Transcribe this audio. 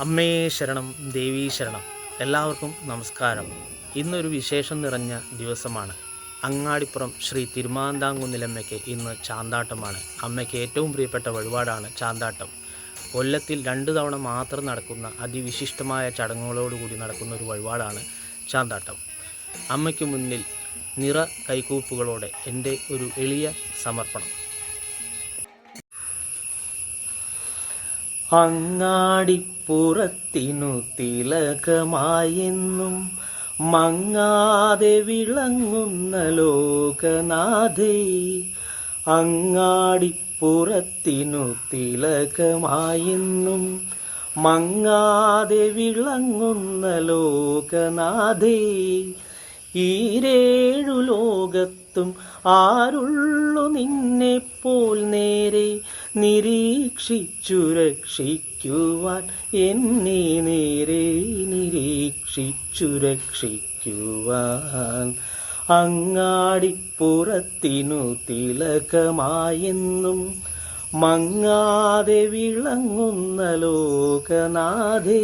അമ്മേ ശരണം, ദേവീ ശരണം. എല്ലാവർക്കും നമസ്കാരം. ഇന്നൊരു വിശേഷം നിറഞ്ഞ ദിവസമാണ്. അങ്ങാടിപ്പുറം ശ്രീ തിരുമാന്താംകുന്നിലമ്മയ്ക്ക് ഇന്ന് ചാന്താട്ടമാണ്. അമ്മയ്ക്ക് ഏറ്റവും പ്രിയപ്പെട്ട വഴിപാടാണ് ചാന്താട്ടം. കൊല്ലത്തിൽ 2 തവണ മാത്രം നടക്കുന്ന അതിവിശിഷ്ടമായ ചടങ്ങുകളോടുകൂടി നടക്കുന്ന ഒരു വഴിപാടാണ് ചാന്താട്ടം. അമ്മയ്ക്ക് മുന്നിൽ നിറ കൈകൂപ്പുകളോടെ എൻ്റെ ഒരു എളിയ സമർപ്പണം. അങ്ങാടിപ്പുറത്തിനു തിലകമായെന്നും മങ്ങാതെ വിളങ്ങുന്ന ലോകനാഥേ, അങ്ങാടിപ്പുറത്തിനു തിലകമായെന്നും മങ്ങാതെ വിളങ്ങുന്ന ലോകനാഥേ, ഈരേഴു ലോകത്തും ആരുള്ളു നിന്നെപ്പോൽ നേരെ നിരീക്ഷിച്ചു രക്ഷിക്കുവാൻ, എന്നെ നേരെ നിരീക്ഷിച്ചു രക്ഷിക്കുവാൻ. അങ്ങാടിപ്പുറത്തിനു തിലകമായെന്നും മങ്ങാതെ വിളങ്ങുന്ന ലോകനാഥേ.